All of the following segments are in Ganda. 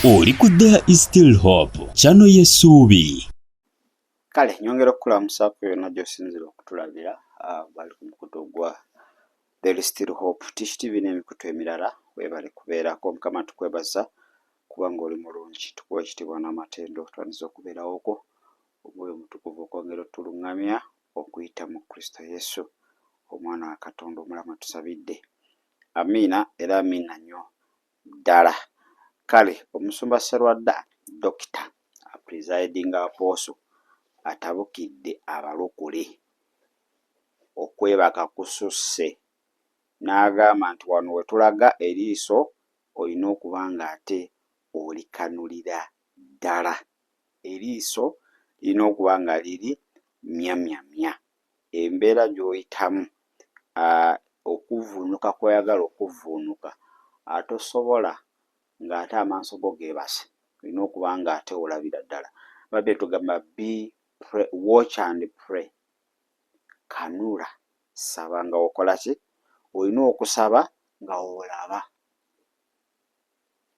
Oli ku There is Still Hope, channel y'essuubi. Kale nyongera okukulamusa ku yonna gy'osinzira okutulabira bali ku mukutu gwa There is Still Hope Tish TV n'emikutu emirala weebale kubeerako. Mukama tukwebaza kubanga oli mulungi, tukuwa ekitiibwa n'amatendo twaniza okubeerawo okwo omwoyo omutukuvu okwongera otulungamya okuyita mu Kristo Yesu omwana wa Katonda omulama tusabidde. Amiina era amiina nnyo ddala. Kale omusumba Sserwadda Dokita presiding apostle atabukidde abalokole okwebaka kususse n'agamba nti wano we tulaga eriiso olina okuba nga ate olikanulira ddala. Eriiso lirina okuba nga liri myamyamya. Embeera gy'oyitamu okuvuunuka kw'oyagala okuvuunuka atosobola ng'ate amaaso go geebase. Olina okuba nga ate olabira ddala. Babbe tugamba watch and pray. Kanula, saba nga okola ki? Olina okusaba nga olaba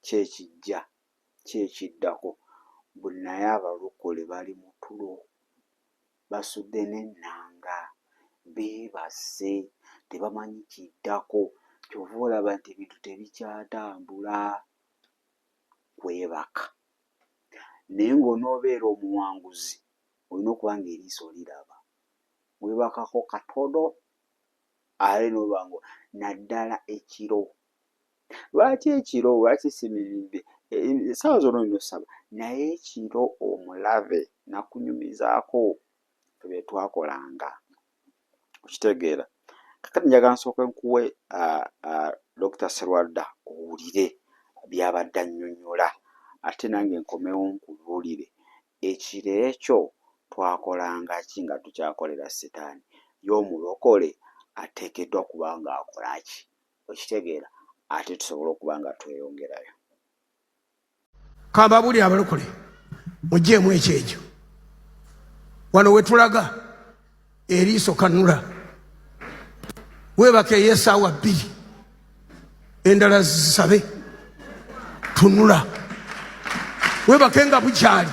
kyekijja kyekiddako. Bunaye abalokole bali mu tulo basudde n'ennanga beebase tebamanyi kiddako. Kyova olaba nti ebintu tebikyatambula. Kwebaka naye ng'onoobeera omuwanguzi olina okuba nga eriiso liraba. Weebakako katono ale n'oba ngo naddala ekiro. Lwaki ekiro? Lwaki simiridde? Essaawa zonna olina osaba naye ekiro omulabe nakunyumizaako bye twakolanga. Okitegeera? Kakati njagala nsooke nkuwe Dr. Sserwadda owulire by'abadde annyonnyola ate nange nkomewo nkubuulire ekiro ekyo twakolanga ki nga tukyakolera Setaani. Y'omulokole ateekeddwa kuba nga akola ki? Okitegeera? Ate tusobole okuba nga tweyongerayo. Kambabuli abalokole mugyeemu ekyejo wano we tulaga eriiso kanula weebaka ey'essaawa 2 endala zisabe tunula. Weebake nga bukyali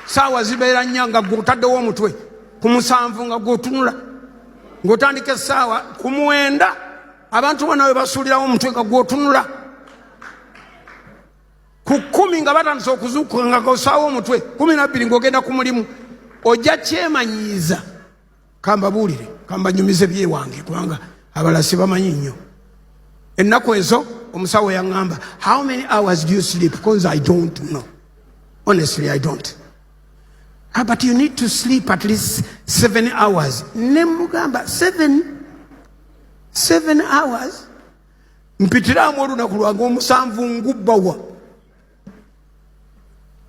saawa zibeera nnya nga gw'otaddewo omutwe ku 7 nga gw'otunula ng'otandika essaawa ku 9 abantu bonna we basuulirawo omutwe nga gw'otunula ku 10 nga batandise okuzuukuka nga gosaawo omutwe 12 ng'ogenda ku mulimu ojja kyemanyiiza. Kambabuulire kambanyumize byewange kubanga abalasi bamanyi nnyo. Ennaku ezo omusawo yaŋŋamba, how many hours do you sleep? Because I don't know. Honestly, I don't. But you need to sleep at least 7 hours. Ne mugamba 7 hours? Mpitiramu olunaku lwange 7 ngubbawa.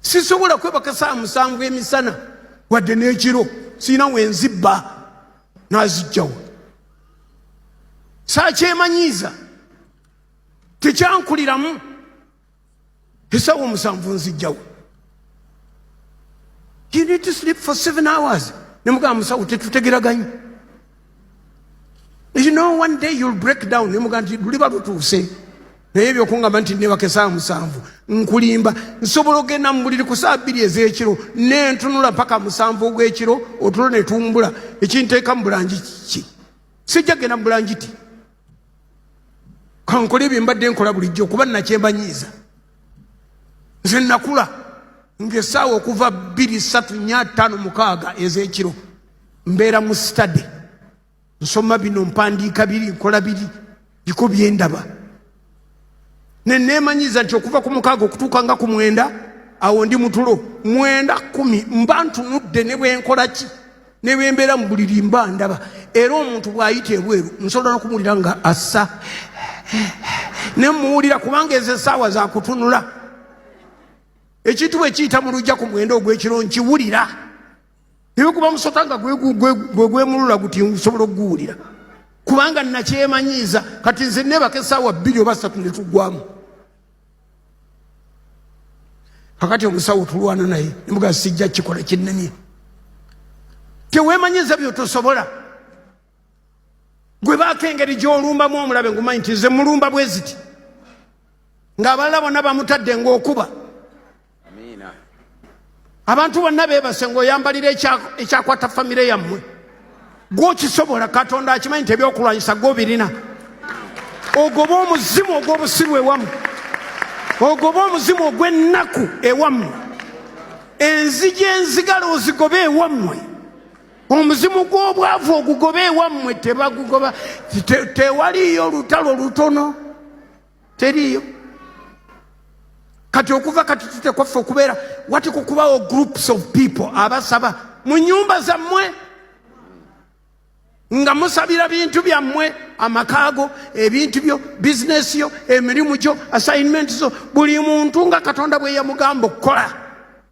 Sisobola kwebaka saa 7 emisana wadde n'ekiro sirina wenzibba n'azijjawo. Saakyemanyiiza tekyankuliramu essaawa 7 nzijjawo. You need to sleep for 7 hours. Ne mugamba musawo tetutegeraganye. You know one day you'll break down. Ne mugamba nti luliba lutuuse naye ebyokungamba nti nebaka essaawa 7 nkulimba. Nsobola ogenda mu buliri ku saa 2 ez'ekiro nentunula paka 7 ogw'ekiro otulo ne tumbula ekinteeka mu bulangi ki? Sijja genda mu bulangiti kankole bye mbadde nkola bulijjo kuba nakyembanyiiza. Nze nakula ng'essaawa okuva 2, 3, 4, 5, 6 ez'ekiro mbeera mu study nsoma bino mpandiika biri nkola biri biko byendaba. Neneemanyiiza nti okuva ku 6 okutuuka nga ku 9 awo ndi mutulo 9, 10 mba ntunudde ne bwe nkola ki ne bwe mbeera mu buliri mba ndaba. Era omuntu bw'ayita ebweru nsobola n'okumuwulira nga assa ne muwulira kubanga ezo essaawa za kutunula. Ekintu bwe kiyita mu lujja ku 9 ogw'ekiro nkiwulira. Naye kuba musota nga gwemulula guti nsobola okuguwulira kubanga nakyemanyiiza. Kati nze neebaka essaawa 2 oba 3 ne tuggwamu. Kakati omusawo tulwana naye ne mugamba sijja kikola kinnemye. Teweemanyiiza byotosobola. Gwe baako engeri gy'olumbamu omulabe ngumanyi nti nze mulumba bwe ziti ng'abalala bonna bamutadde ng'okuba abantu bonna beebase ng'oyambalira ekyakwata famire yammwe. Gw'okisobola Katonda akimanyi tebyokulwanyisa gw'obirina. Ogoba omuzimu ogw'obusiru ewammwe. Ogoba omuzimu ogw'ennaku ewammwe. Enzigi enzigala ozigobe ewammwe. Omuzimu gw'obwavu ogugobe ewammwe. Tebagugoba. Tewaliyo olutalo lutono. Teriyo. Kati okuva kati tutekwaffe okubeera wati kukubawo groups of people abasaba mu nnyumba zammwe nga musabira bintu byammwe, amakaago, ebintu byo, bizinesi yo, emirimu gyo, assignment zo, buli muntu nga Katonda bwe yamugamba okukola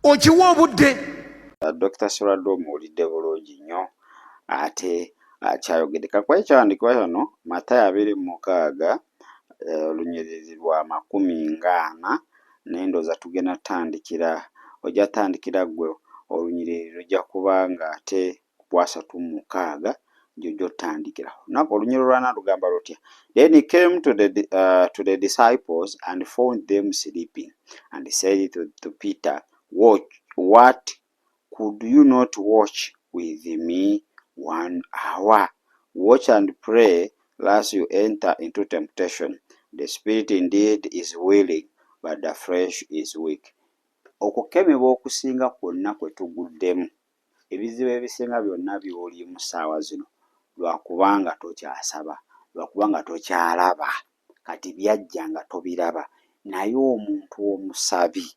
okiwa obudde. Dr. Sirwadde omuwulidde bulungi nnyo ate kyayogedde kakuba ekyawandikibwa kino Matayo 26 olunyiriri lwa 40 naye ndowooza tugenda tandikira ojja tandikira gwe olunyiriri lujja kuba nga ate 36 gy'ojja otandikira. Olunaku olunyiriri lwana lugamba lutya? Then he came to the disciples and found them sleeping and said to Peter, What could you not watch with me 1 hour? Watch and pray, lest you enter into temptation. The spirit indeed is willing, but the flesh is weak. Okukemebwa okusinga kwonna kwe tuguddemu, ebizibu ebisinga byonna by'oli mu ssaawa zino, lwakubanga tokyasaba, lwakubanga tokyalaba, kati byajja nga tobiraba. Naye omuntu omusabi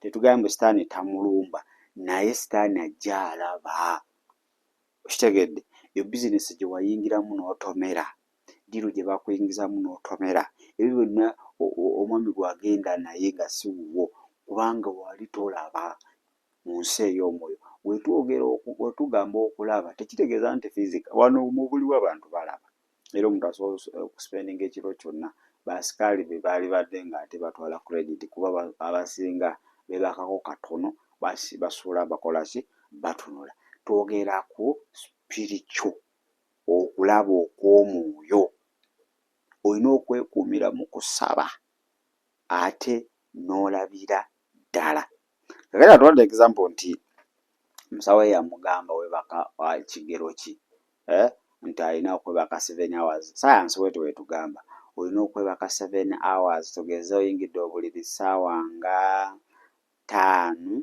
tetugamba sitaani tamulumba, naye sitaani ajja alaba. Okitegedde? Yo bizinesi gye wayingiramu n'otomera, diru gye bakuyingizamu n'otomera, ebyo byonna omwami gwagenda naye nga si wuwo, kubanga wali tolaba mu nsi ey'omwoyo. Wetugamba okulaba tekitegeeza nti fizika, wano mu buli w'abantu balaba. Era omuntu asobola okusipendinga ekiro kyonna. Basikaali be baali badde nga ate batwala credit kuba abasinga beebakako katono basuula bakola ki batunula. Twogera ku spiritual, okulaba okw'omwoyo. Olina okwekuumira mu kusaba ate n'olabira ddala. Kakati atuwadde example nti musawo yamugamba webaka kigero ki nti alina okwebaka 7 hours. Science wetu wetugamba olina okwebaka 7 hours. Tugeze oyingidde obuliri ssaawa nga 5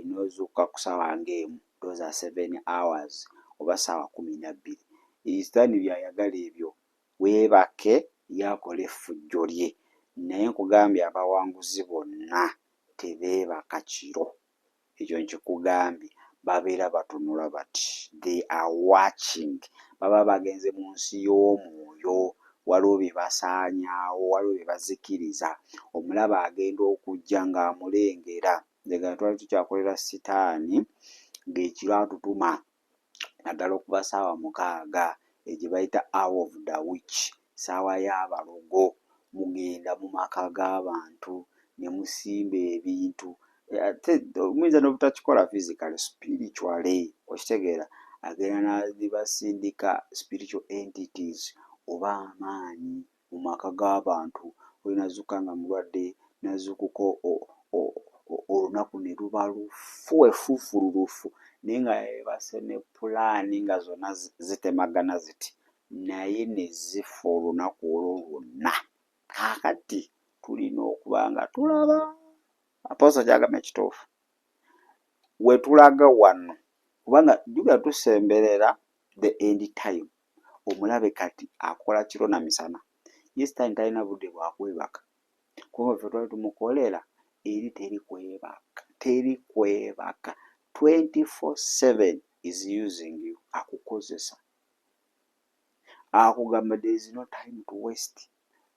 inozuuka ku ssaawa ng'emu, those are 7 hours oba ssaawa 12. Sitaani byayagala ebyo, weebake yakola effujjo lye. Naye nkugambye abawanguzi bonna tebeebaka kiro. Ekyo nkikugambye, babeera batunula bati. They are watching. Baba bagenze mu nsi y'omwoyo, waliwo bye basaanyaawo, waliwo bye bazikiriza. Omulaba agenda okujja ng'amulengera. Nze twali tukyakolera sitaani ng'ekiro atutuma naddala okuba ssaawa 6 egye bayita hour of the witch, ssaawa y'abalogo. Mugenda mu maka g'abantu ne musimba ebintu. Muyinza n'obutakikola physically, spiritually. Okitegeera? Agenda n'abasindika spiritual entities oba amaanyi mu maka g'abantu. Oyo nazuuka nga mulwadde, nazuukuka olunaku ne luba effuufululufu, naye nga yeebase ne pulaani nga zonna zitemagana ziti, naye ne zifa olunaku olwo lwonna. Kaakati tulina okuba nga tulaba. Apostle kyagamba ekituufu. We tulaga wano, kubanga juga tusemberera the end time. Omulabe kati akola kiro na misana. Ye sitaani talina budde bwa kwebaka. Kuba ffe twali tumukolera eri teri kwebaka. 24/7 is using you. Akukozesa. Akugamba there is no time to waste.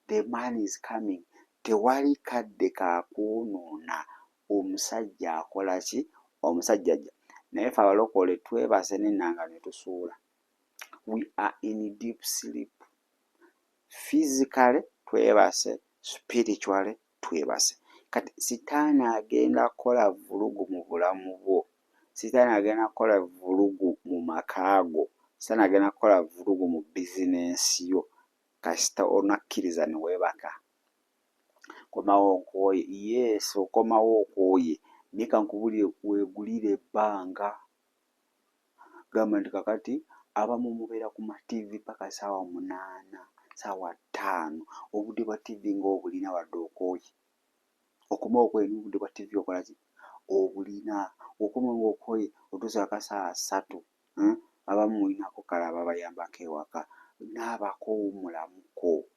The man is coming. Tewali kadde kakuunuuna. Omusajja akola ki? Omusajja ajja. Naye ffe abalokole twebase n'ennanga ne tusuula. We are in deep sleep. Physically twebase, spiritually twebase. Kati sitaani agenda kukola vulugu mu bulamu bwo. Sitaani agenda kukola vulugu mu makaago. Sitaani agenda kukola vulugu mu bizinensi yo. Kasita onakkiriza ne weebaka. Komawo okwoye. Yes, okomawo okwoye. naye kankubulire weegulire ebbanga. Gamba nti kakati abamu mubeera ku ma TV paka ssaawa 8 ssaawa 5 obudde bwa TV ng'obulina wadde okooye. Okoma okooye n'obudde bwa TV okola ki? Obulina. Okoma ng'okooye otuusa akasaawa 3 abamu mulinako kale ababayambako ewaka. Naabako wummulamuko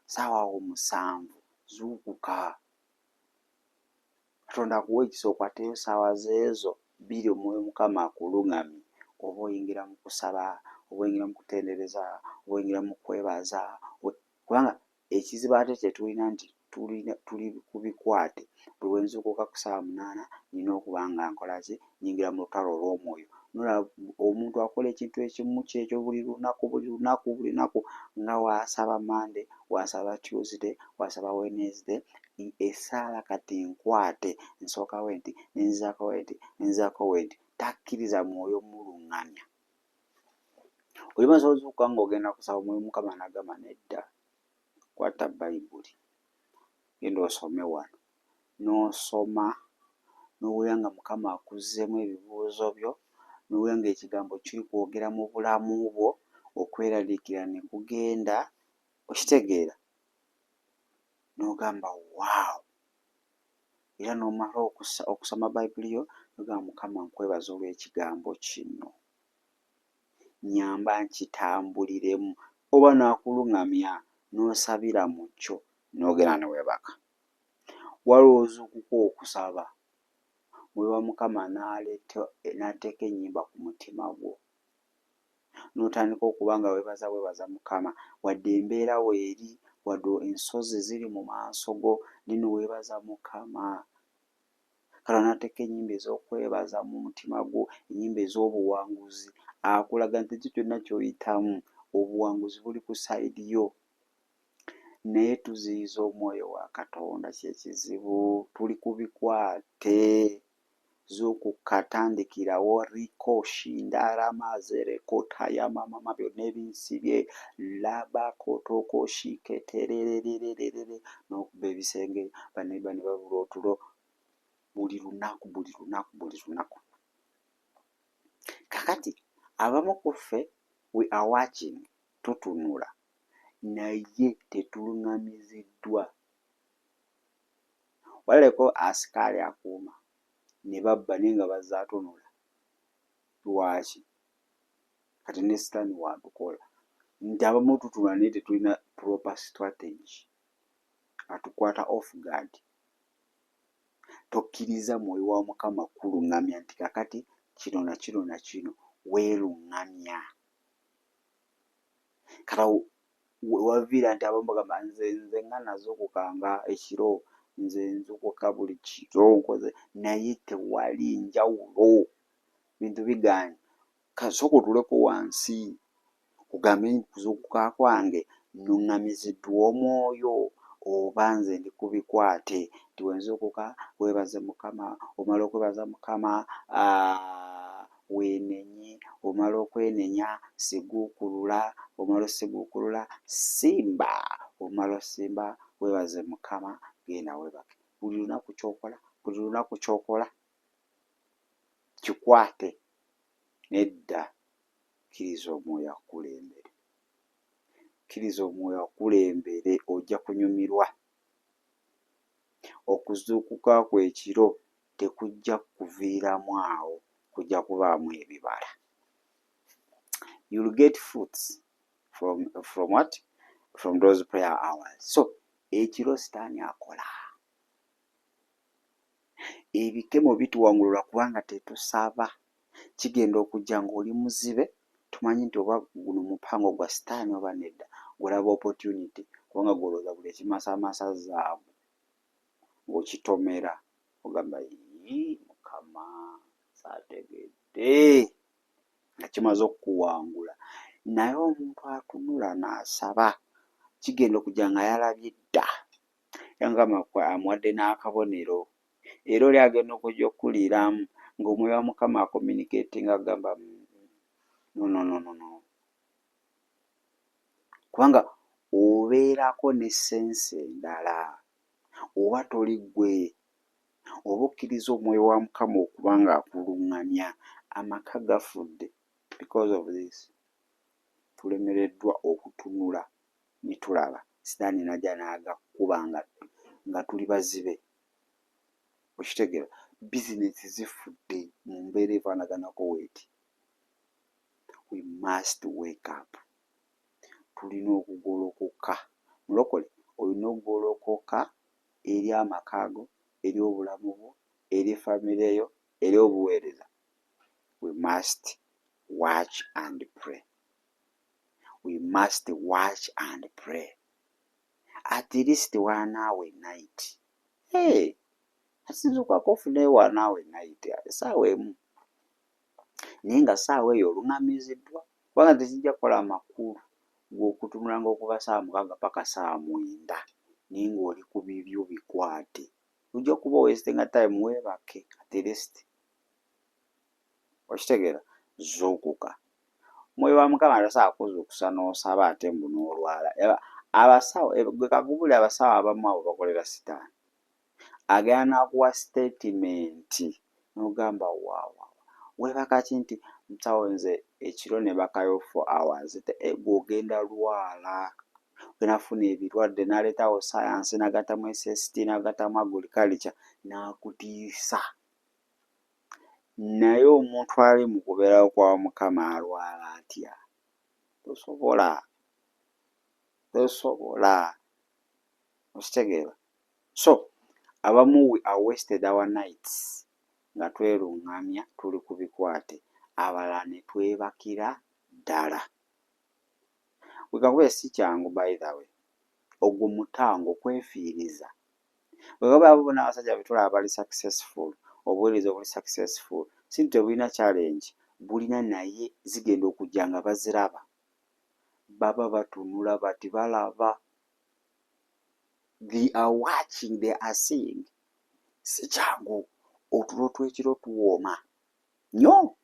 ssaawa 7 zuukuka. Katonda akuwa ekisa okwateyo ssaawa zeezo 2 Omwoyo Mukama akuluŋŋamye. Oba oyingira mu kusaba, oba oyingira mu kutendereza, oba oyingira mu kwebaza. Kubanga ekizibu ate kye tulina nti tuli ku bikwate. Buli we nzuukuka ku ssaawa 8 nina okuba nga nkola ki? Nyingira mu lutalo olw'omwoyo. Nolaba omuntu akola ekintu ekimu kyekyo buli lunaku nga waasaba Monday, waasaba Tuesday, waasaba Wednesday, essaala kati nkwate nsooka wenti nenzizaako wenti takkiriza mwoyo muluŋŋamya. Olimaze ozuukuka ng'ogenda kusaba Omwoyo Mukama n'agamba nedda, kwata Bayibuli genda osome wano. N'osoma n'owulira nga Mukama akuzzeemu ebibuuzo byo, n'owulira ng'ekigambo kiri kwogera mu bulamu bwo, okweraliikirira ne kugenda, okitegeera n'ogamba waawo. Era n'omala okusoma Bayibuli yo n'ogamba Mukama nkwebaza olw'ekigambo kino, nyamba nkitambuliremu. Oba n'akuluŋŋamya n'osabira mu kyo n'ogenda ne weebaka. Waliwo ozuukuka okusaba, Mwoyo wa Mukama n'ateeka ennyimba ku mutima gwo, n'otandika okuba nga weebaza Mukama wadde embeera weeri, wadde ensozi ziri mu maaso go, nino weebaza Mukama. Kale n'ateeka ennyimba ez'okwebaza mu mutima gwo, ennyimba ez'obuwanguzi, akulaga nti ekyo kyonna ky'oyitamu obuwanguzi buli ku sayidi yo. Naye tuziyiza omwoyo wa Katonda, kyekizibu. Tuli ku bikwate. Zuukuka, tandikirawo. Riko shindara mazere kotaya mama byonna ebinsibye laba kotoko shiketererererere n'okuba ebisenge bane babula otulo buli lunaku. Kakati abamu ku ffe we are watching, tutunula naye tetuluŋŋamiziddwa. Walabeko asikaali akuuma ne babba naye nga bazze atunula. Lwaki? Kati ne Sitaani watukola nti abamu tutunula naye tetulina proper strategy, atukwata off guard. Tokkiriza Mwoyo wa Mukama kuluŋŋamya nti kakati kino na kino weeruŋŋamya. Kata waviira nti abamu bagamba nze nga nazuukukanga ekiro, nze nzuukuka buli kiro nkoze, naye tewali njawulo. Bintu bigaanye. Kasooka otuleko wansi kugambe kuzuukuka kwange nnuŋŋamiziddwa omwoyo oba nze ndi ku bikwate. Nti wenzuukuka weebaze Mukama, omala okwebaza Mukama weenenye, omala okwenenya siguukulula, omala osiguukulula simba, omala osimba weebaze Mukama, genda weebake. Buli lunaku ky'okola kikwate. Nedda, kkiriza omwoyo akulembere. Kkiriza omwoyo akulembere, ojja kunyumirwa. Okuzuukuka kw'ekiro tekujja kuviiramu awo, kujja kubaamu ebibala. You'll get fruits from what? From those prayer hours. So ekiro Sitaani akola. Ebikemo bituwangulula kubanga tetusaba. Kigenda okujja ng'oli muzibe, tumanyi nti oba guno mupango gwa Sitaani oba nedda, gw'olaba opportunity kubanga gw'olowooza buli ekimasamasa zaabu ng'okitomera, ogamba Mukama saategedde nga kimaze okukuwangula. Naye omuntu atunula n'asaba, kigenda okujja nga yalabye dda, yangamba amuwadde n'akabonero, era oli agenda okujja okuliiramu ng'Omwoyo wa Mukama akommunicatinga agamba no. Kubanga obeerako n'essensi endala, oba toli ggwe, oba okkiriza omwoyo wa Mukama okuba ng'akuluŋŋamya, amaka gafudde. Because of this tulemereddwa okutunula ne tulaba. Sitaani n'ajja n'agakuba nga tuli bazibe. Okitegeera? Bizinesi zifudde mu mbeera efaanaganako bw'eti. We must wake up. Tulina okugolokoka. Mulokole, olina okugolokoka eri amaka go, eri obulamu bwo, eri famire yo, eri obuweereza. We must watch and pray. We must watch and pray. At least 1 hour a night. Hey, asinzukako ofuneyo 1 hour a night, essaawa emu. Naye nga ssaawa eyo oluŋŋamiziddwa, kubanga tekijja kukola makulu g'okutunulanga okuva 6:00 paka 9:00, naye ng'oli ku bibyo bikwate. Ojja kuba wastinga time, weebake at least. Okitegeera? Zuukuka. Omwoyo wa Mukama tasobola kuzuukusa n'osaba ate mbu n'olwala. Abasawo, gwe kagubuli abasawo abamu abo bakolera Sitaani. Agenda n'akuwa statement n'ogamba waawa. Weebaka ki nti musawo nze ekiro ne bakayo 4 hours. Gw'ogenda lwala. Wenafuna ebirwadde n'aleetawo science n'agattamu SST n'agattamu agriculture n'akutiisa. Naye omuntu ali mu kubeerawo kwa Mukama alwala atya? Tosobola. Okitegeera? So, abamu we are wasted our nights nga tweruŋŋamya tuli ku bikwate, abalala ne twebakira ddala. Wekakube si kyangu by the way. Ogwo mutango kwefiiriza. Wekakube abo bonna abasajja be tulaba bali successful, obuweereza obuli successful, si nti tebulina challenge, bulina naye zigenda okujja nga baziraba. Baba batunula bati balaba. They are watching, they are seeing. Si kyangu. Otulo tw'ekiro tuwooma nnyo.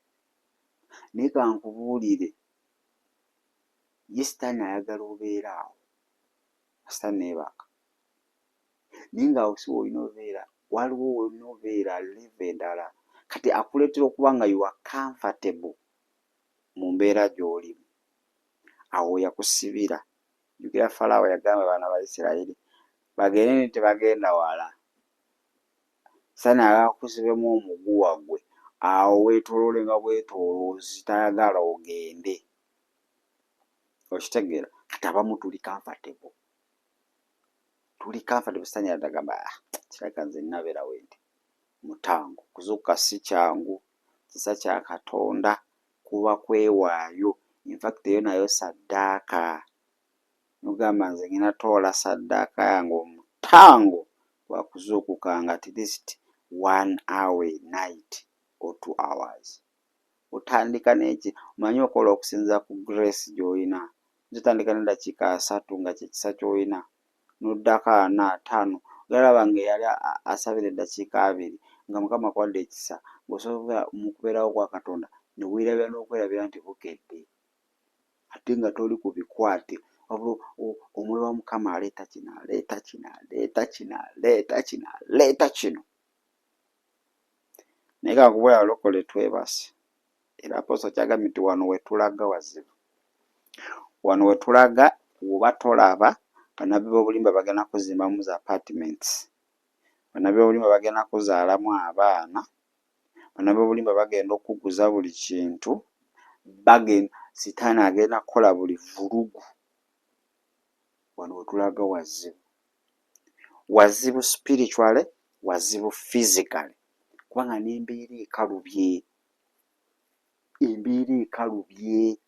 Naye ka nkubuulire, ye Sitaani ayagala obeera awo. Sitaani neebaka. Naye ng'awo si olina obeera, waliwo olina obeera live endala. Kati akuleetera okuba nga you are comfortable mu mbeera gy'olimu. Awo yakusibira. Jjukira Falaawo yagamba abaana ba Isirayiri bagende tebagenda wala. Sitaani akakusibemu omuguwa gwe. Awo weetooloole nga bwetooloozi, tayagala ogende. Okitegeera? Kati abamu tuli comfortable. Sitaani yadagamba kirabika nze nnabeera wendi. Mutango. Kuzuukuka si kyangu. Kisa kya Katonda. Kuba kwewaayo. In fact eyo nayo saddaaka. Nogamba nze ngenda toola saddaaka yange omutango gwa kuzuukukanga at least 1 hour a night or 2 hours. Otandika n'eki omanyi okola okusinza ku grace gy'olina. Otandika n'eddakiika 3 nga kyekisa ky'olina. N'oddako 4, 5. Galaba ng'eyali asabira eddakiika 2 nga Mukama akwadde ekisa. Ng'osobola mu kubeerawo kwa Katonda ne weerabira n'okwerabira nti bukedde. Ate nga toli ku bikwate. Wabula omwoyo wa Mukama aleeta kino, aleeta kino, aleeta kino, aleeta kino, aleeta kino. Naye kakubula balokole twebase. Era Apostle kyagambye nti wano we tulaga wazibu. Wano we tulaga oba tolaba, bannabbi b'obulimba bagenda kuzimbamu za apartments. Bannabbi b'obulimba bagenda kuzaalamu abaana. Bannabbi b'obulimba bagenda okuguza buli kintu. Sitaani agenda kukola buli vulugu. Wano we tulaga wazibu. Wazibu spiritually, wazibu physically. Kubanga n'embeera ekalubye. Embeera ekalubye.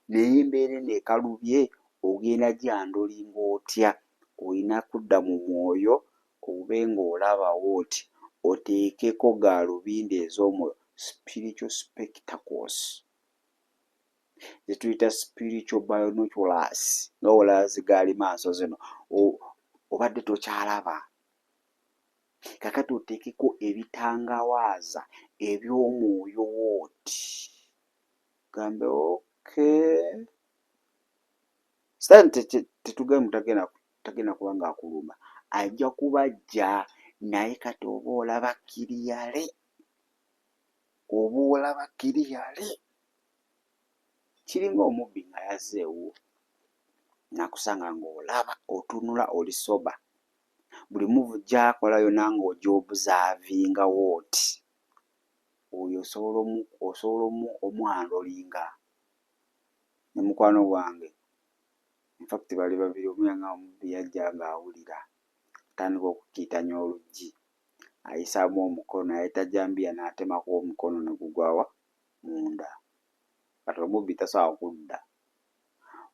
Naye embeera eno ekalubye ogenda gyandolinga otya? Olina kudda mu mwoyo obe ng'olabawo oti oteekeko gaalubindi ez'omwoyo, spiritual spectacles. Ze tuyita spiritual binoculars. Nga olaba zigaali maaso zino obadde tokyalaba. Kakati oteekeko ebitangawaaza eby'omwoyo wooti. Gambe okay. Sitaani tetugenda kuba ng'akuluma. Ajja kubajja naye kati oba olaba kiriyale, kiringa omubbi nga yazzeewo nakusanga ng'olaba otunula oli soba, buli muvu gy'akola yonna ng'ogyobuzaavinga wooti, oyo osobola omwandolinga. Ne mukwano gwange infact bali babiri, omu yanga omubbi yajja ng'awulira atandika okukiitanya oluggi, ayisaamu omukono, ayita jambiya n'atemako omukono ne gugwawa munda, kati omubbi tasobola kudda.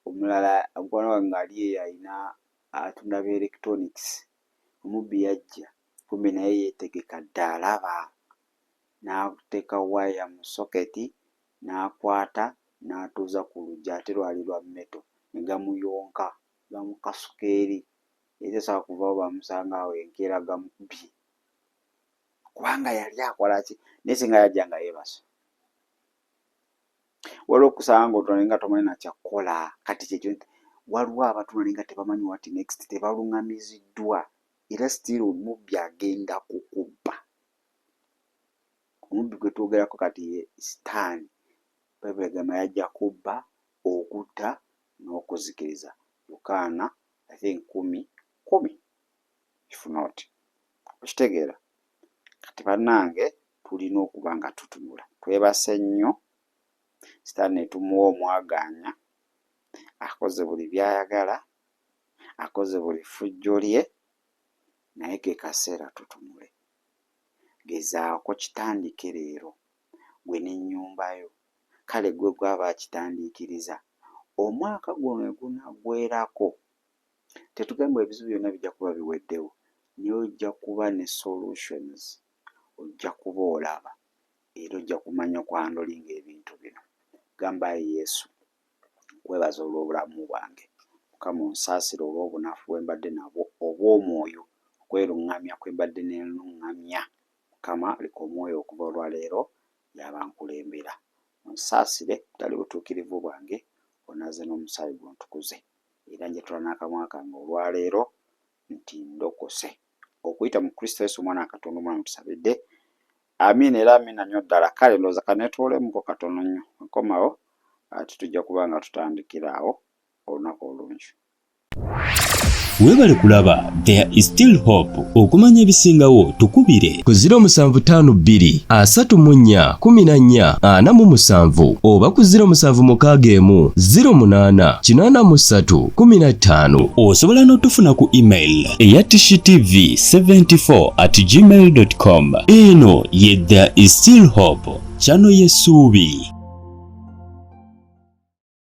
Omulala mukwano gwange ng'ali eyo alina atunda bya electronics, omubbi yajja kumbe naye yeetegeka dda alaba, n'ateeka waya mu soketi n'akwata n'atuuza ku luggi, ate lwali lwa mmeto, ne gamuyonka gamukasuka eri, era tasobola kuvaawo bamusanga awo enkeera gamubbye, kubanga yali akola ki? Naye singa yajja nga yeebase, waliwo okusanga ng'otunula nga tomanyi na kyakkola. Kati kyekyo nti waliwo abatunula nga tebamanyi what next, tebalungamiziddwa, era still omubbi agenda kukubba. Omubbi gwe twogerako kati ye sitaani, Bayibuli egamba yajja kubba, okutta n'okuzikiriza. Yokaana I think 10:10 if not. Okitegeera? Kati bannange tulina okuba nga tutunula. Twebase nnyo, sitaani ne tumuwa omwagaanya, akoze buli by'ayagala, akoze buli ffujjo lye, naye ke kaseera tutunule. Gezaako kitandike leero, gwe n'ennyumba yo. Kale gwe gw'aba akitandiikiriza, omwaka guno gunaggweerako, tetugamba ebizibu byonna bijja kuba biweddewo, naye ojja kuba ne solutions, ojja kuba olaba, era ojja kumanya okwandolinga ebintu bino. Gamba Yesu, nkwebaza olw'obulamu bwange, Mukama onsaasire olw'obunafu bwe mbadde nabwo, obw'omwoyo, okweruŋŋamya kwe mbadde neeruŋŋamya. Mukama leka omwoyo okuva olwaleero y'abankulembera, onsaasire butali butuukirivu bwange, onaze n'omusaayi gwo ntukuze, era njatula n'akamwa kange olwaleero nti ndokose. Okuyita mu Kristo Yesu omwana wa Katonda omulamu tusabidde, amiina era amiina nnyo ddala. Kale ndowooza kaneetwolemuko katono nnyo, nkomawo ate tujja kuba nga tutandikira awo olunaku olungi. Weebale kulaba There is Still Hope. Okumanya ebisingawo tukubire ku 0752 34 14 47 oba ku 0761 08 83 15. Osobola n'otufuna ku email eya tishtv74@gmail.com. Eno ye There is Still Hope, channel y'essuubi.